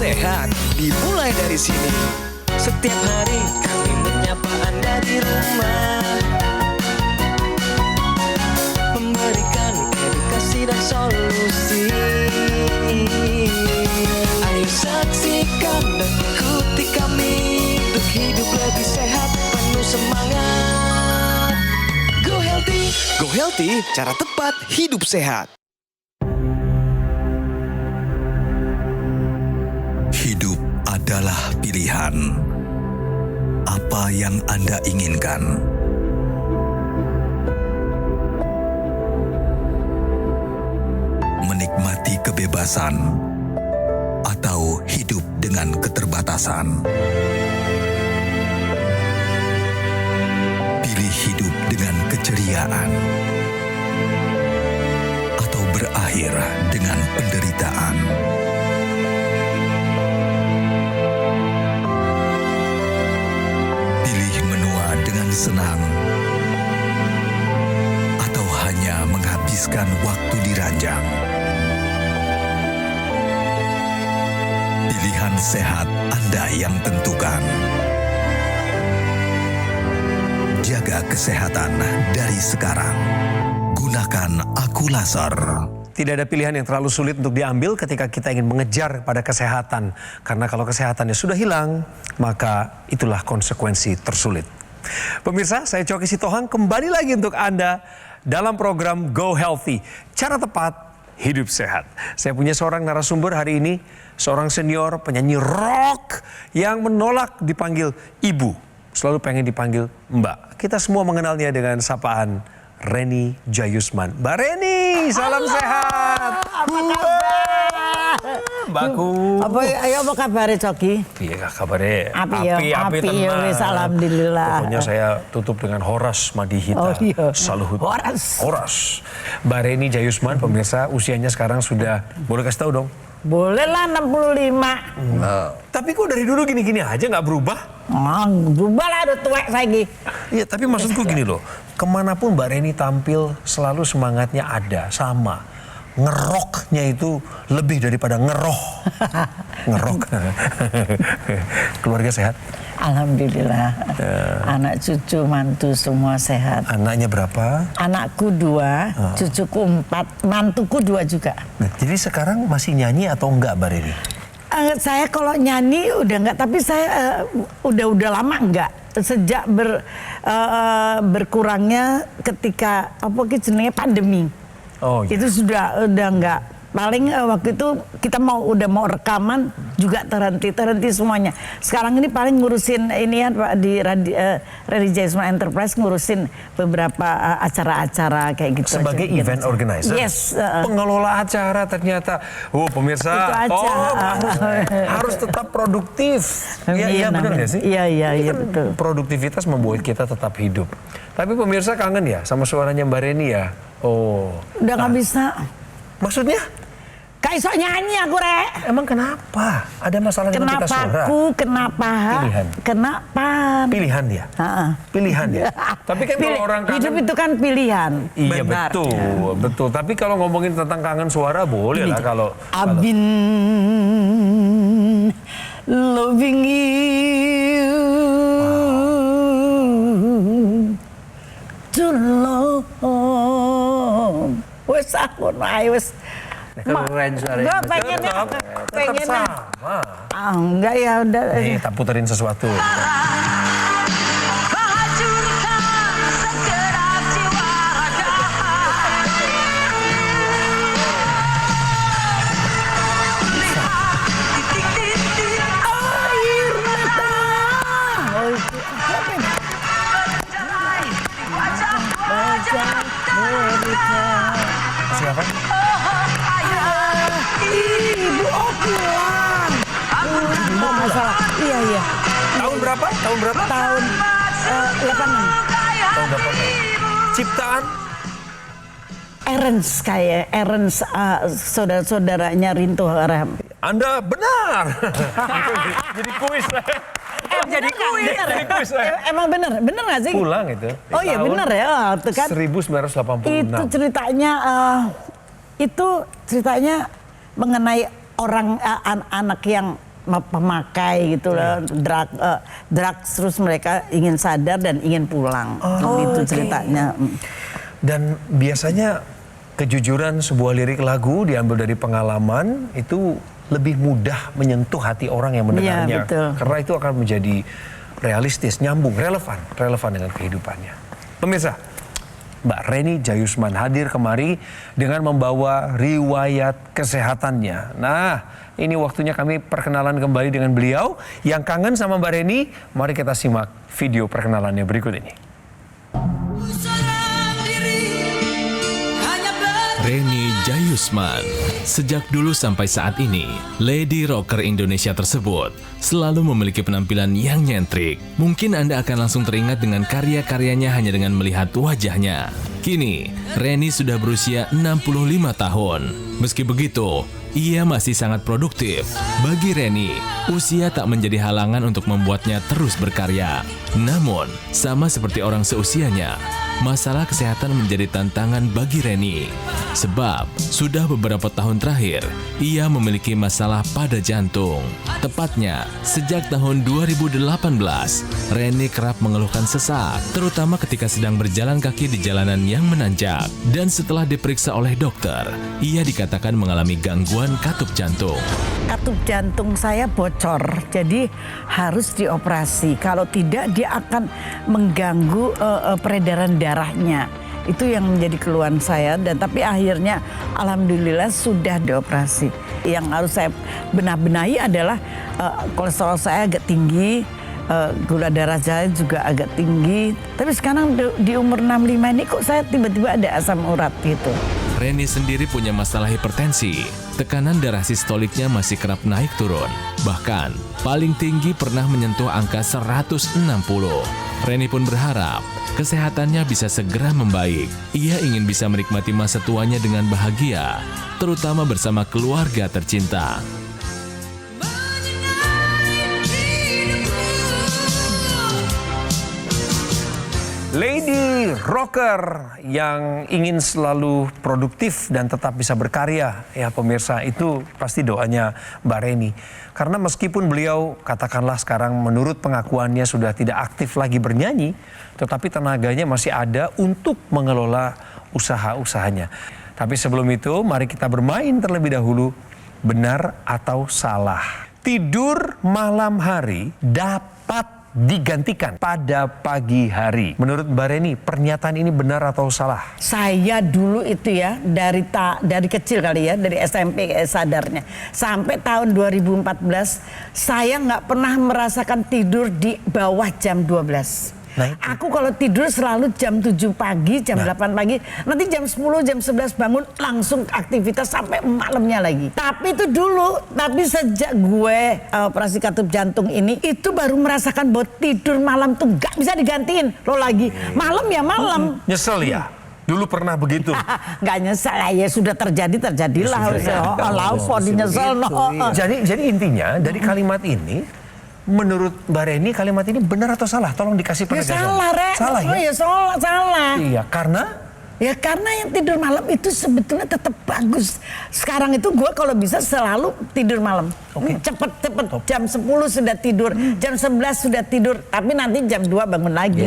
sehat dimulai dari sini. Setiap hari kami menyapa Anda di rumah, memberikan edukasi dan solusi. Ayo saksikan dan ikuti kami untuk hidup lebih sehat, penuh semangat. Go Healthy, cara tepat hidup sehat. Hidup adalah pilihan. Apa yang Anda inginkan? Menikmati kebebasan atau hidup dengan keterbatasan? Pilih hidup dengan keceriaan atau berakhir dengan penderitaan? Pilih menua dengan senang atau hanya menghabiskan waktu di ranjang? Pilihan sehat Anda yang tentukan. Jaga kesehatan dari sekarang. Gunakan Akulazar. Tidak ada pilihan yang terlalu sulit untuk diambil ketika kita ingin mengejar pada kesehatan. Karena kalau kesehatannya sudah hilang, maka itulah konsekuensi tersulit. Pemirsa, saya Coki Sitohang kembali lagi untuk Anda dalam program Go Healthy. Cara tepat hidup sehat. Saya punya seorang narasumber hari ini, seorang senior penyanyi rock yang menolak dipanggil ibu. Selalu pengen dipanggil Mbak. Kita semua mengenalnya dengan sapaan Reni Jayusman. Mbak Reni, salam sehat. Apa kabar? Mbakku. Apa kabar Coki? Iya kabarnya. Api tenang. Alhamdulillah. Pokoknya saya tutup dengan Horas Madihita. Oh iya. Saluhut. Horas. Mbak Reni Jayusman, pemirsa usianya sekarang sudah, boleh kasih tahu dong? Boleh lah 65. Tapi kok dari dulu gini-gini aja nggak berubah? Berubah lah udah tuwek saya. Iya, tapi maksudku gini loh. Kemanapun Mbak Reni tampil selalu semangatnya ada, sama. Ngeroknya itu lebih daripada ngeroh. Ngerok. Keluarga sehat? Alhamdulillah. Anak cucu mantu semua sehat. Anaknya berapa? Anakku 2, cucuku 4, mantuku 2 juga. Nah, jadi sekarang masih nyanyi atau enggak Mbak Reni? Saya kalau nyanyi udah enggak, tapi saya udah lama enggak. Sejak berkurangnya ketika jenenge pandemi. Oh, iya. Itu sudah enggak. Paling waktu itu kita udah mau rekaman juga terhenti semuanya. Sekarang ini paling ngurusin inian Pak di Reni Jayusman Enterprise, ngurusin beberapa acara-acara kayak gitu. Sebagai aja, event gitu. organizer, Yes, pengelola acara ternyata. Pemirsa, harus tetap produktif. Iya benar nggak sih? Iya betul. Produktivitas membuat kita tetap hidup. Tapi pemirsa kangen ya sama suaranya Mbak Reni ya. Udah nggak bisa. Maksudnya? Kayak sok nyanyi aku Rek. Emang kenapa? Ada masalah dengan pita suara? Kenapa? Pilihan. Kenapa? Pilihan ya? Pilihan ya? Tapi kan kalau orang kangen... Hidup itu kan pilihan. Iya benar. Betul. Tapi kalau ngomongin tentang kangen suara boleh lah kalau... I've been loving you too long. Wes aku wes. Keren suaranya. Gue pengennya sama. Enggak ya udah. Nih, tak puterin sesuatu. Siapa? Ibu pulang. Masalah. Iya. Tahun berapa? Tahun 86. Tahun 86. Ciptaan? Ernst saudara-saudaranya Rinto Harahap. Anda benar. Jadi kuis. Jadi kuis. Emang bener nggak sih? Pulang itu. Oh iya bener ya, itu kan. 1986. Itu ceritanya mengenai orang anak yang pemakai gitu loh, drugs, terus mereka ingin sadar dan ingin pulang. Itu ceritanya. Dan biasanya kejujuran sebuah lirik lagu diambil dari pengalaman itu lebih mudah menyentuh hati orang yang mendengarnya. Iya, betul. Karena itu akan menjadi realistis, nyambung, relevan dengan kehidupannya. Pemirsa, Mbak Reni Jayusman hadir kemari dengan membawa riwayat kesehatannya. Nah, ini waktunya kami perkenalan kembali dengan beliau. Yang kangen sama Mbak Reni, mari kita simak video perkenalannya berikut ini. Reni Jayusman. Sejak dulu sampai saat ini, Lady Rocker Indonesia tersebut selalu memiliki penampilan yang nyentrik. Mungkin Anda akan langsung teringat dengan karya-karyanya hanya dengan melihat wajahnya. Kini, Reni sudah berusia 65 tahun. Meski begitu, ia masih sangat produktif. Bagi Reni, usia tak menjadi halangan untuk membuatnya terus berkarya. Namun, sama seperti orang seusianya, masalah kesehatan menjadi tantangan bagi Reni. Sebab, sudah beberapa tahun terakhir, ia memiliki masalah pada jantung. Tepatnya, sejak tahun 2018, Reni kerap mengeluhkan sesak, terutama ketika sedang berjalan kaki di jalanan yang menanjak. Dan setelah diperiksa oleh dokter, ia dikatakan mengalami gangguan katup jantung. Katup jantung saya bocor, jadi harus dioperasi. Kalau tidak, dia akan mengganggu peredaran darahnya. Itu yang menjadi keluhan saya, dan tapi akhirnya alhamdulillah sudah dioperasi. Yang harus saya benahi adalah kolesterol saya agak tinggi, gula darah saya juga agak tinggi. Tapi sekarang di umur 65 ini kok saya tiba-tiba ada asam urat gitu. Reni sendiri punya masalah hipertensi. Tekanan darah sistoliknya masih kerap naik turun. Bahkan, paling tinggi pernah menyentuh angka 160. Reni pun berharap kesehatannya bisa segera membaik. Ia ingin bisa menikmati masa tuanya dengan bahagia, terutama bersama keluarga tercinta. Lady Rocker yang ingin selalu produktif dan tetap bisa berkarya, ya pemirsa, itu pasti doanya Mbak Reni. Karena meskipun beliau katakanlah sekarang menurut pengakuannya sudah tidak aktif lagi bernyanyi, tetapi tenaganya masih ada untuk mengelola usaha-usahanya. Tapi sebelum itu, mari kita bermain terlebih dahulu, benar atau salah. Tidur malam hari dapat digantikan pada pagi hari. Menurut Mbak Reni, pernyataan ini benar atau salah? Saya dulu itu ya, dari kecil kali ya, dari SMP sadarnya. Sampai tahun 2014, saya nggak pernah merasakan tidur di bawah jam 12. Nah, aku kalau tidur selalu jam 7 pagi, jam 8 pagi. Nanti jam 10, jam 11 bangun langsung aktivitas sampai malamnya lagi. Tapi itu dulu, tapi sejak gue operasi katup jantung ini, itu baru merasakan bahwa tidur malam tuh gak bisa digantiin. Lo lagi malam ya malam. Nyesel ya? Dulu pernah begitu? Gak nyesel ya, sudah terjadilah. Nyesel. Jadi intinya dari kalimat ini, menurut Mbak Reni kalimat ini benar atau salah? Tolong dikasih penegasan. Ya salah, Rek. Salah ya? Oh ya salah. Iya, karena? Ya karena yang tidur malam itu sebetulnya tetap bagus. Sekarang itu gue kalau bisa selalu tidur malam. Cepet. Jam 10 sudah tidur, jam 11 sudah tidur. Tapi nanti jam 2 bangun lagi.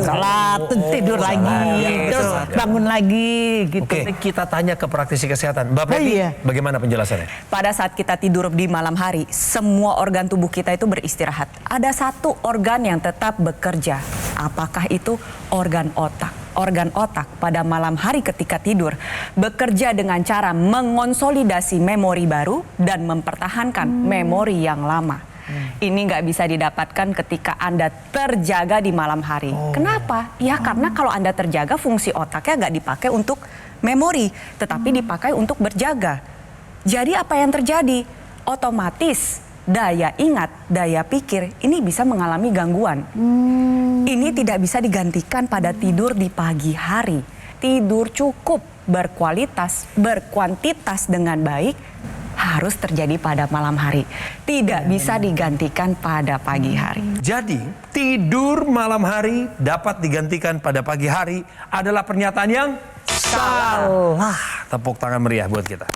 Salat, tidur lagi. Terus bangun lagi gitu. Oke, kita tanya ke praktisi kesehatan. Mbak Preti, bagaimana penjelasannya? Pada saat kita tidur di malam hari, semua organ tubuh kita itu beristirahat. Ada satu organ yang tetap bekerja. Apakah itu organ otak? Organ otak pada malam hari ketika tidur bekerja dengan cara mengonsolidasi memori baru dan mempertahankan memori yang lama. Ini nggak bisa didapatkan ketika Anda terjaga di malam hari. Kenapa? Ya karena kalau Anda terjaga, fungsi otaknya nggak dipakai untuk memori, tetapi dipakai untuk berjaga. Jadi apa yang terjadi? Otomatis daya ingat, daya pikir ini bisa mengalami gangguan. Ini tidak bisa digantikan pada tidur di pagi hari. Tidur cukup, berkualitas, berkuantitas dengan baik harus terjadi pada malam hari. Tidak bisa digantikan pada pagi hari. Jadi, tidur malam hari dapat digantikan pada pagi hari adalah pernyataan yang salah. Tepuk tangan meriah buat kita.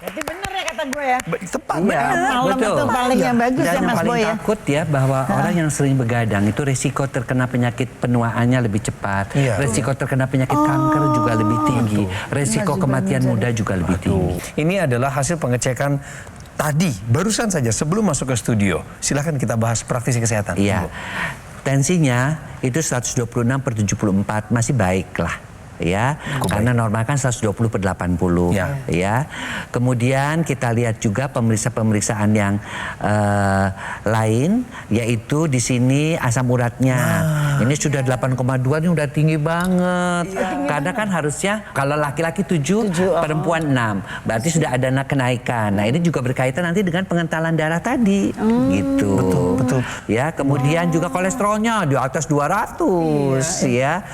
Berarti bener ya kata gue ya. Tepat. Iya, Malam betul. itu paling yang bagus Dan ya yang Mas paling Boy ya. takut ya bahwa orang yang sering begadang itu resiko terkena penyakit penuaannya lebih cepat. Iya. Resiko terkena penyakit kanker juga lebih tinggi. Resiko kematian muda juga lebih tinggi. Ini adalah hasil pengecekan tadi, barusan saja sebelum masuk ke studio. Silahkan kita bahas praktisi kesehatan. Iya. Tensinya itu 126/74 masih baik lah. Ya, karena normal kan 120/80 ya. Kemudian kita lihat juga pemeriksaan yang lain, yaitu di sini asam uratnya. Ini sudah 8,2, ini udah tinggi banget. Karena kan harusnya kalau laki-laki 7, perempuan 6. Berarti sudah ada kenaikan. Nah, ini juga berkaitan nanti dengan pengentalan darah tadi. Gitu. Betul. Ya, kemudian juga kolesterolnya di atas 200 ya.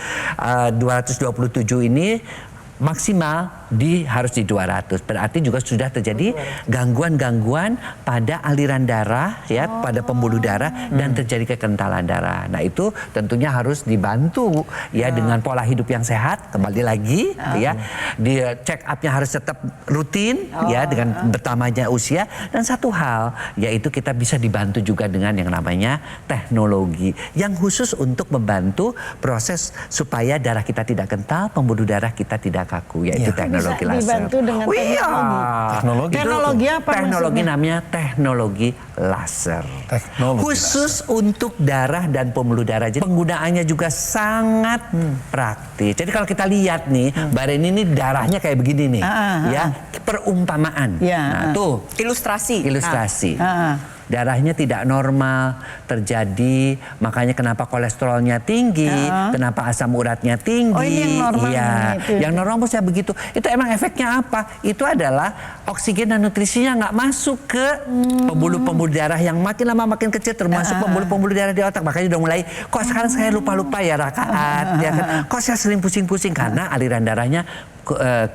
227 ini maksimal harus di 200. Berarti juga sudah terjadi gangguan-gangguan pada aliran darah ya, pada pembuluh darah dan terjadi kekentalan darah. Nah, itu tentunya harus dibantu ya dengan pola hidup yang sehat. Kembali lagi ya, di check up-nya harus tetap rutin ya dengan bertambahnya usia. Dan satu hal yaitu kita bisa dibantu juga dengan yang namanya teknologi yang khusus untuk membantu proses supaya darah kita tidak kental, pembuluh darah kita tidak kaku, yaitu teknologi Bisa laser. dibantu dengan Oh iya. Teknologi apa Teknologi maksudnya? namanya teknologi laser. Teknologi Khusus untuk darah dan pembuluh darah. Jadi penggunaannya juga sangat praktis. Jadi kalau kita lihat nih, Mbak Reni ini darahnya kayak begini nih, ya perumpamaan. Nah tuh Ilustrasi. darahnya tidak normal terjadi, makanya kenapa kolesterolnya tinggi, kenapa asam uratnya tinggi. Oh, ini yang normal Iya, itu. yang normal bisa begitu. Itu emang efeknya apa? Itu adalah oksigen dan nutrisinya nggak masuk ke pembuluh-pembuluh darah yang makin lama makin kecil, termasuk pembuluh-pembuluh darah di otak. Makanya udah mulai, kok sekarang saya lupa-lupa ya rakaat, ya kan? Kok saya sering pusing-pusing karena aliran darahnya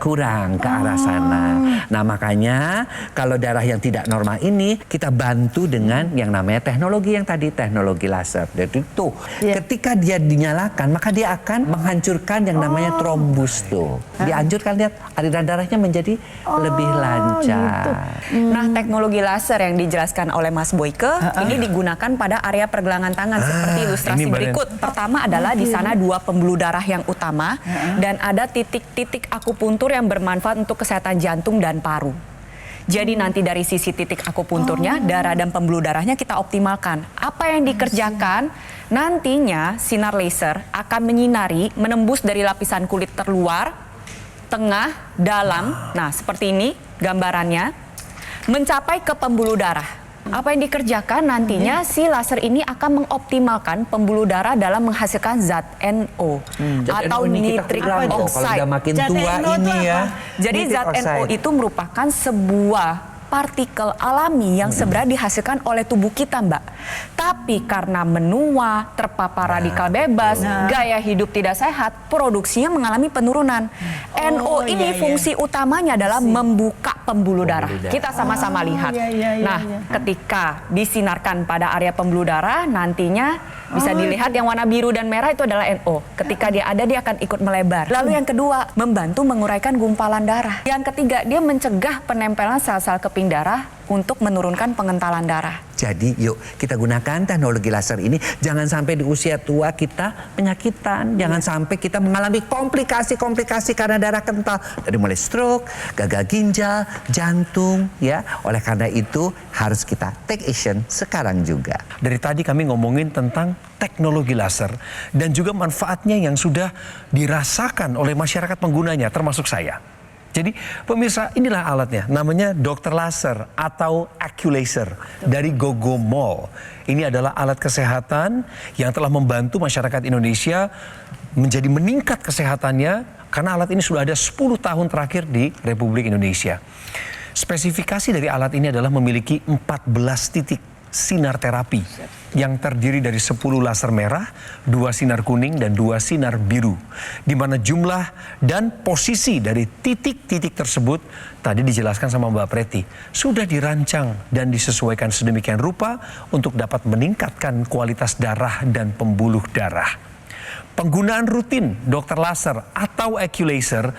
kurang ke arah sana. Nah, makanya kalau darah yang tidak normal ini kita bantu dengan yang namanya teknologi yang tadi, teknologi laser. Jadi tuh ketika dia dinyalakan maka dia akan menghancurkan yang namanya trombus tuh. Dihancurkan, lihat aliran darahnya menjadi lebih lancar. Nah, teknologi laser yang dijelaskan oleh Mas Boyke ini digunakan pada area pergelangan tangan seperti ilustrasi ini berikut. Pertama adalah di sana 2 pembuluh darah yang utama dan ada titik-titik akupuntur yang bermanfaat untuk kesehatan jantung dan paru. Jadi nanti dari sisi titik akupunturnya, darah dan pembuluh darahnya kita optimalkan. Apa yang dikerjakan? Nantinya sinar laser akan menyinari, menembus dari lapisan kulit terluar, tengah, dalam. Nah, seperti ini gambarannya, mencapai ke pembuluh darah. Apa yang dikerjakan nantinya si laser ini akan mengoptimalkan pembuluh darah dalam menghasilkan zat NO atau nitric Kalau oxide. udah makin Zat tua NO itu ini ya. Jadi nitric zat NO oxide. itu merupakan sebuah partikel alami yang sebenarnya dihasilkan oleh tubuh kita, Mbak. Tapi karena menua, terpapar radikal bebas, gaya hidup tidak sehat, produksinya mengalami penurunan. NO ini fungsi utamanya adalah membuka pembuluh darah. Kita sama-sama lihat. Nah, ketika disinarkan pada area pembuluh darah, nantinya bisa dilihat yang warna biru dan merah itu adalah NO. Ketika dia ada, dia akan ikut melebar. Lalu yang kedua, membantu menguraikan gumpalan darah. Yang ketiga, dia mencegah penempelan sel-sel keping darah untuk menurunkan pengentalan darah. Jadi yuk kita gunakan teknologi laser ini. Jangan sampai di usia tua kita penyakitan. Jangan sampai kita mengalami komplikasi-komplikasi karena darah kental. Dari mulai stroke, gagal ginjal, jantung ya. Oleh karena itu harus kita take action sekarang juga. Dari tadi kami ngomongin tentang teknologi laser dan juga manfaatnya yang sudah dirasakan oleh masyarakat penggunanya termasuk saya. Jadi pemirsa, inilah alatnya, namanya Dr. Laser atau Accu-Laser dari Gogo Mall. Ini adalah alat kesehatan yang telah membantu masyarakat Indonesia menjadi meningkat kesehatannya karena alat ini sudah ada 10 tahun terakhir di Republik Indonesia. Spesifikasi dari alat ini adalah memiliki 14 titik sinar terapi yang terdiri dari 10 laser merah, 2 sinar kuning, dan 2 sinar biru. Di mana jumlah dan posisi dari titik-titik tersebut tadi dijelaskan sama Mbak Preti sudah dirancang dan disesuaikan sedemikian rupa untuk dapat meningkatkan kualitas darah dan pembuluh darah. Penggunaan rutin Dr. Laser atau Accu-Laser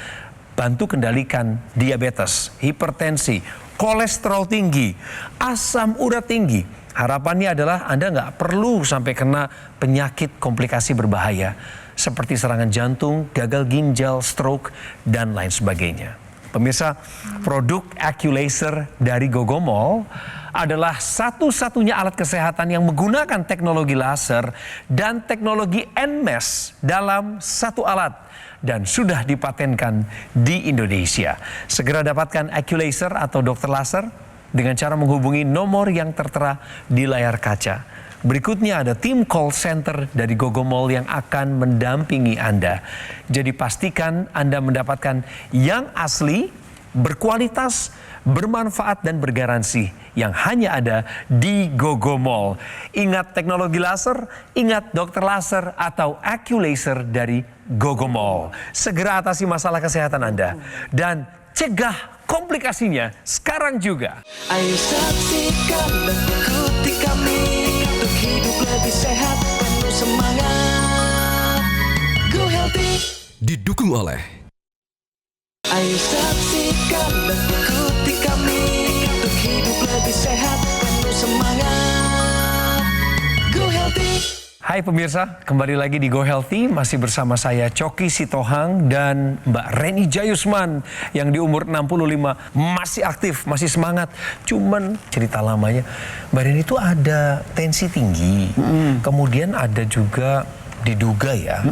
bantu kendalikan diabetes, hipertensi, kolesterol tinggi, asam urat tinggi. Harapannya adalah Anda nggak perlu sampai kena penyakit komplikasi berbahaya seperti serangan jantung, gagal ginjal, stroke, dan lain sebagainya. Pemirsa, produk Aculaser dari Gogomol adalah satu-satunya alat kesehatan yang menggunakan teknologi laser dan teknologi NMES dalam satu alat dan sudah dipatenkan di Indonesia. Segera dapatkan Aculaser atau dokter laser dengan cara menghubungi nomor yang tertera di layar kaca. Berikutnya ada tim call center dari Gogomol yang akan mendampingi Anda. Jadi pastikan Anda mendapatkan yang asli, berkualitas, bermanfaat dan bergaransi yang hanya ada di Gogomol. Ingat teknologi laser, ingat dokter laser atau Aculaser dari Gogomol. Segera atasi masalah kesehatan Anda dan cegah komplikasinya sekarang juga. Ayo saksikan dan ikuti kami untuk hidup lebih sehat, penuh semangat. Go Healthy. Didukung oleh Ayo saksikan dan ikuti kami untuk hidup lebih sehat, penuh semangat. Go Healthy. Hai pemirsa, kembali lagi di Go Healthy, masih bersama saya Coki Sitohang dan Mbak Reni Jayusman yang di umur 65 masih aktif, masih semangat. Cuman cerita lamanya, Mbak Reni itu ada tensi tinggi, kemudian ada juga diduga ya,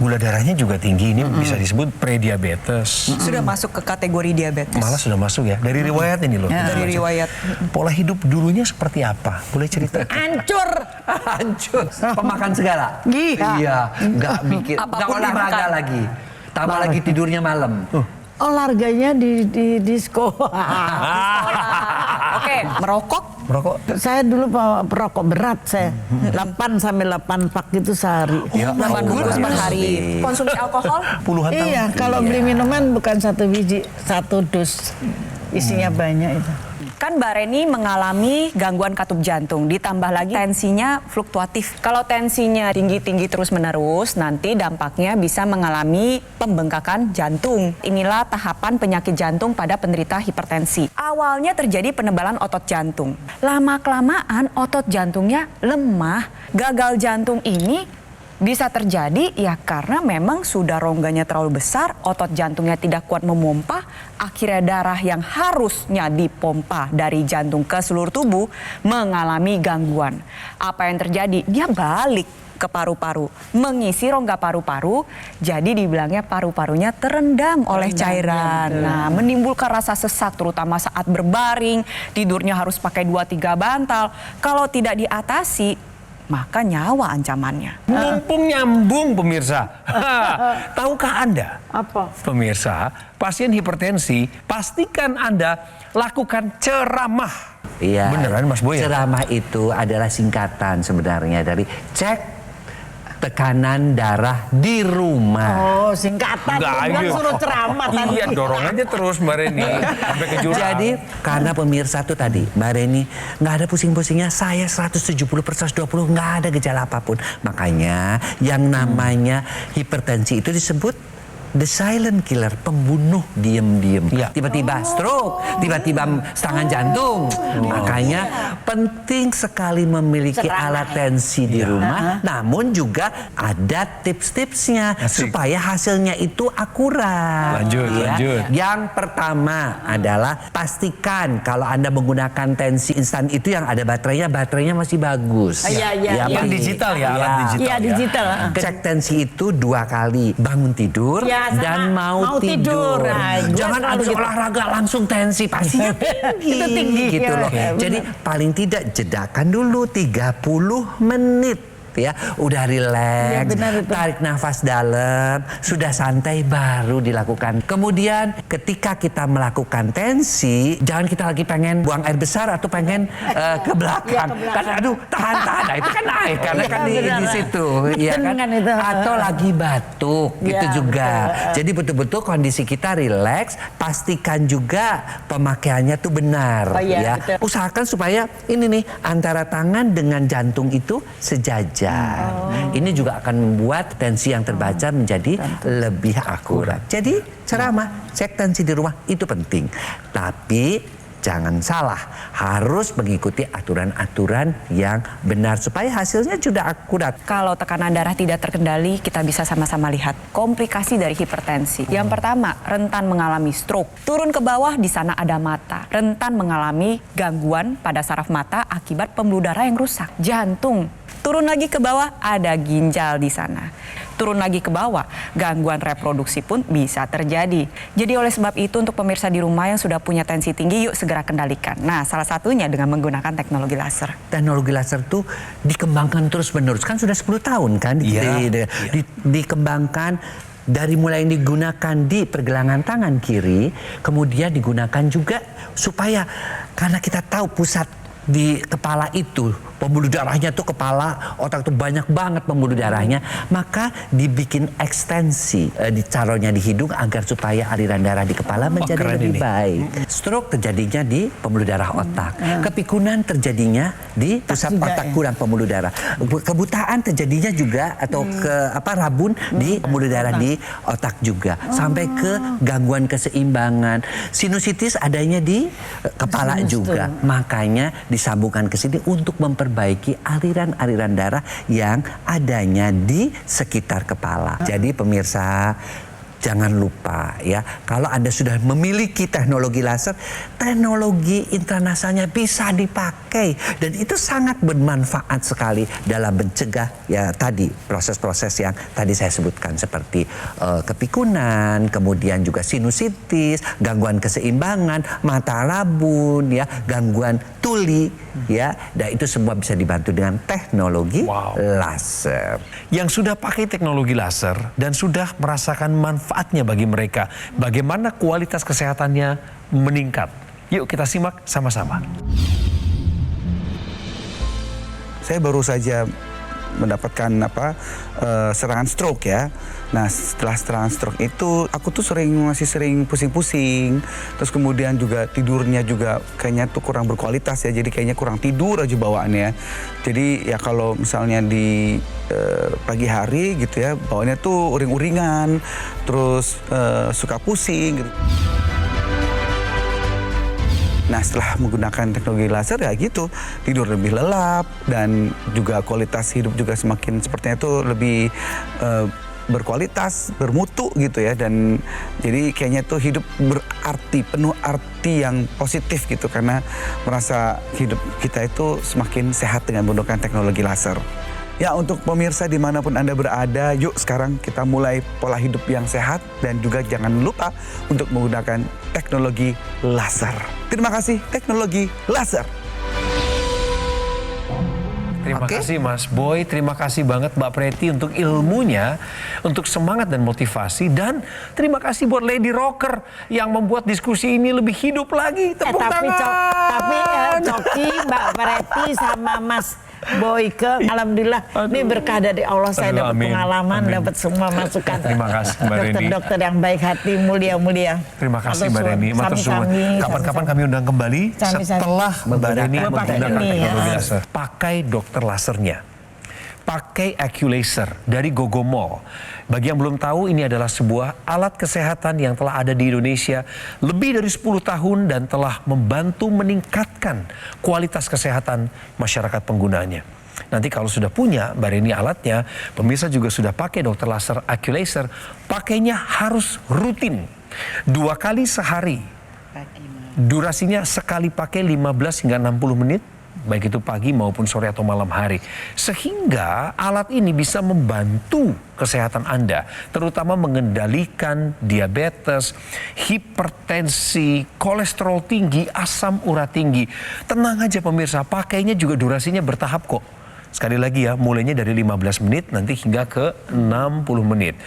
gula darahnya juga tinggi, ini bisa disebut prediabetes. Sudah masuk ke kategori diabetes. Malah sudah masuk ya, dari riwayat ini loh. Dari riwayat. Pola hidup dulunya seperti apa? Boleh cerita? Hancur. Hancur, pemakan segala. Iya. Nggak bikin, nggak Apapun olahraga dimakan. lagi. Tambah lagi tidurnya malam. Olahraganya di disco. Oke, merokok. Merokok? Saya dulu perokok berat saya. 8 sampai 8 pak itu sehari. Ya, 8 bungkus per Kurang hari. lebih. Konsumsi alkohol. Puluhan tahun. Iya, kalau beli minuman bukan 1 biji, 1 dus. Isinya banyak itu. Kan Mbak Reni mengalami gangguan katup jantung, ditambah lagi tensinya fluktuatif. Kalau tensinya tinggi-tinggi terus-menerus, nanti dampaknya bisa mengalami pembengkakan jantung. Inilah tahapan penyakit jantung pada penderita hipertensi. Awalnya terjadi penebalan otot jantung. Lama-kelamaan otot jantungnya lemah. Gagal jantung ini bisa terjadi ya karena memang sudah rongganya terlalu besar, otot jantungnya tidak kuat memompa, akhirnya darah yang harusnya dipompa dari jantung ke seluruh tubuh mengalami gangguan. Apa yang terjadi? Dia balik ke paru-paru, mengisi rongga paru-paru, jadi dibilangnya paru-parunya terendam oleh cairan. Nah, menimbulkan rasa sesak terutama saat berbaring, tidurnya harus pakai 2-3 bantal. Kalau tidak diatasi, maka nyawa ancamannya. Mumpung nyambung pemirsa. Tahukah Anda? Apa? Pemirsa, pasien hipertensi, pastikan Anda lakukan ceramah. Iya. Beneran Mas Boy? Ceramah itu adalah singkatan sebenarnya dari cek tekanan darah di rumah. Oh, singkatan. Enggak, Bukan ayo. suruh ceramah tadi. Iya, dorong aja terus Mbak Reni sampai ke jurang. Jadi karena pemirsa tuh tadi Mbak Reni nggak ada pusing-pusingnya, saya 170/120 nggak ada gejala apapun. Makanya yang namanya hipertensi itu disebut the silent killer, pembunuh diem-diem. Ya. Tiba-tiba stroke, tiba-tiba serangan jantung. Makanya penting sekali memiliki alat tensi di rumah, namun juga ada tips-tipsnya Asik. supaya hasilnya itu akurat. Lanjut. Yang pertama adalah pastikan kalau Anda menggunakan tensi instan itu yang ada baterainya masih bagus. Iya. Yang digital ya, alat digital. Iya, ya. digital. Cek tensi itu 2 kali, bangun tidur Ya, sama dan mau tidur. tidur. Nah, gua Jangan selalu habis gitu. olahraga langsung tensi, pastinya tinggi. Itu tinggi, gitu ya. loh. Ya, Jadi paling tidak jedakan dulu 30 menit. Ya, udah rileks, Ya, benar itu. tarik nafas dalam, sudah santai baru dilakukan. Kemudian ketika kita melakukan tensi, jangan kita lagi pengen buang air besar atau pengen ke belakang. Kan, aduh, tahan. Nah, itu kan naik karena kan di situ, ya kan? Kan itu. Atau lagi batuk, Ya, itu juga. betul. Jadi betul-betul kondisi kita rileks, pastikan juga pemakaiannya tuh benar, Oh, iya, ya. betul. Usahakan supaya ini nih antara tangan dengan jantung itu sejajar. wajar. Ini juga akan membuat tensi yang terbaca menjadi lebih akurat. Jadi ceramah, cek tensi di rumah itu penting. Tapi jangan salah, harus mengikuti aturan-aturan yang benar supaya hasilnya juga akurat. Kalau tekanan darah tidak terkendali, kita bisa sama-sama lihat komplikasi dari hipertensi. Yang pertama, rentan mengalami stroke. Turun ke bawah, di sana ada mata. Rentan mengalami gangguan pada saraf mata akibat pembuluh darah yang rusak. Jantung. Turun lagi ke bawah, ada ginjal di sana. Turun lagi ke bawah, gangguan reproduksi pun bisa terjadi. Jadi oleh sebab itu untuk pemirsa di rumah yang sudah punya tensi tinggi, yuk segera kendalikan. Nah, salah satunya dengan menggunakan teknologi laser. Teknologi laser itu dikembangkan terus-menerus. Kan sudah 10 tahun kan dikembangkan. Dari mulai yang digunakan di pergelangan tangan kiri, kemudian digunakan juga supaya, karena kita tahu pusat di kepala itu pembuluh darahnya tuh kepala, otak tuh banyak banget pembuluh darahnya, maka dibikin ekstensi, ditaruhnya di hidung agar supaya aliran darah di kepala menjadi lebih baik. Stroke terjadinya di pembuluh darah otak, kepikunan terjadinya di pusat otak kurang pembuluh darah, kebutaan terjadinya juga atau rabun di pembuluh darah di otak juga, sampai ke gangguan keseimbangan, sinusitis adanya di kepala juga, makanya disambungkan ke sini untuk memperbaiki aliran-aliran darah yang adanya di sekitar kepala. Jadi pemirsa, jangan lupa ya, kalau Anda sudah memiliki teknologi laser, teknologi intranasalnya bisa dipakai dan itu sangat bermanfaat sekali dalam mencegah ya tadi proses-proses yang tadi saya sebutkan seperti kepikunan, kemudian juga sinusitis, gangguan keseimbangan, mata rabun ya, gangguan tuli ya, dan itu semua bisa dibantu dengan teknologi laser. Yang sudah pakai teknologi laser dan sudah merasakan manfaatnya bagi mereka, bagaimana kualitas kesehatannya meningkat. Yuk kita simak sama-sama. Saya baru saja mendapatkan serangan stroke ya. Nah, setelah serangan stroke itu aku tuh masih sering pusing-pusing. Terus kemudian juga tidurnya juga kayaknya tuh kurang berkualitas ya. Jadi kayaknya kurang tidur aja bawaannya. Jadi ya kalau misalnya di pagi hari gitu ya, bawaannya tuh uring-uringan, terus suka pusing gitu. Nah, setelah menggunakan teknologi laser ya gitu, tidur lebih lelap dan juga kualitas hidup juga semakin sepertinya itu lebih berkualitas, bermutu gitu ya, dan jadi kayaknya tuh hidup berarti, penuh arti yang positif gitu karena merasa hidup kita itu semakin sehat dengan menggunakan teknologi laser. Ya, untuk pemirsa dimanapun Anda berada, yuk sekarang kita mulai pola hidup yang sehat dan juga jangan lupa untuk menggunakan teknologi laser. Terima kasih teknologi laser. Terima kasih Mas Boy, terima kasih banget Mbak Preti untuk ilmunya, untuk semangat dan motivasi, dan terima kasih buat Lady Rocker yang membuat diskusi ini lebih hidup lagi. Tepuk tangan. Coki, Mbak Preti sama Mas Boyke, alhamdulillah ini berkah dari Allah. Saya dapat pengalaman, dapat semua masukan. Terima kasih Mbak Reni. Dokter-dokter yang baik hati, mulia-mulia. Terima kasih Mbak Reni. Matur suwun. Kapan-kapan kami undang kembali setelah Mbak Reni menggunakan teknologi laser. Pakai dokter lasernya. Pakai Aculaser dari Gogomol. Bagi yang belum tahu, ini adalah sebuah alat kesehatan yang telah ada di Indonesia lebih dari 10 tahun dan telah membantu meningkatkan kualitas kesehatan masyarakat penggunanya. Nanti kalau sudah punya Mbak Reni alatnya, pemirsa juga sudah pakai dokter laser Aculaser, pakainya harus rutin. 2 kali sehari. Durasinya sekali pakai 15 hingga 60 menit. Baik itu pagi maupun sore atau malam hari. Sehingga alat ini bisa membantu kesehatan Anda, terutama mengendalikan diabetes, hipertensi, kolesterol tinggi, asam urat tinggi. Tenang aja pemirsa, pakainya juga durasinya bertahap kok. Sekali lagi ya, mulainya dari 15 menit nanti hingga ke 60 menit.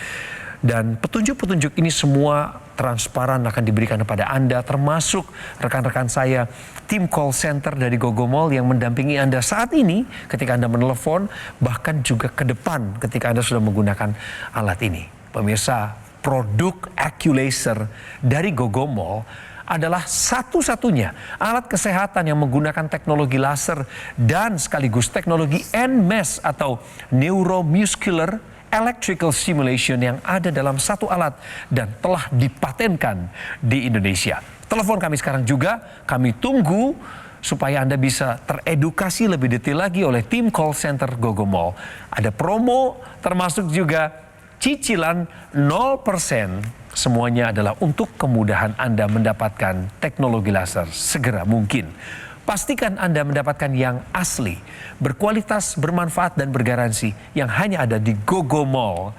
Dan petunjuk-petunjuk ini semua transparan akan diberikan kepada Anda, termasuk rekan-rekan saya, tim call center dari Gogomol yang mendampingi Anda saat ini ketika Anda menelepon, bahkan juga ke depan ketika Anda sudah menggunakan alat ini. Pemirsa, produk Aculaser dari Gogomol adalah satu-satunya alat kesehatan yang menggunakan teknologi laser dan sekaligus teknologi NMES atau Neuromuscular Electrical Stimulation yang ada dalam satu alat dan telah dipatenkan di Indonesia. Telepon kami sekarang juga, kami tunggu supaya Anda bisa teredukasi lebih detail lagi oleh tim call center Gogo Mall. Ada promo termasuk juga cicilan 0%. Semuanya adalah untuk kemudahan Anda mendapatkan teknologi laser segera mungkin. Pastikan Anda mendapatkan yang asli, berkualitas, bermanfaat dan bergaransi yang hanya ada di Gogo Mall.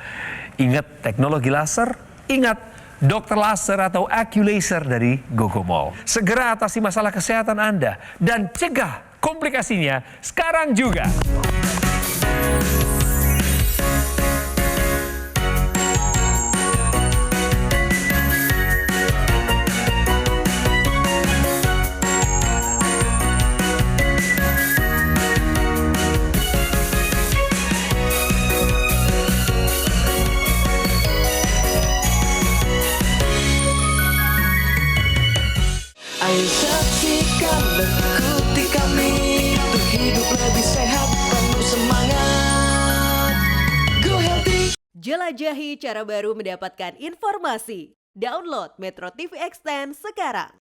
Ingat teknologi laser, ingat dokter laser atau Aculaser dari Gogo Mall. Segera atasi masalah kesehatan Anda dan cegah komplikasinya sekarang juga. Ayo saksikan dan ikuti kami untuk hidup lebih sehat, penuh semangat. Go Healthy. Jelajahi cara baru mendapatkan informasi. Download Metro TV Extend sekarang.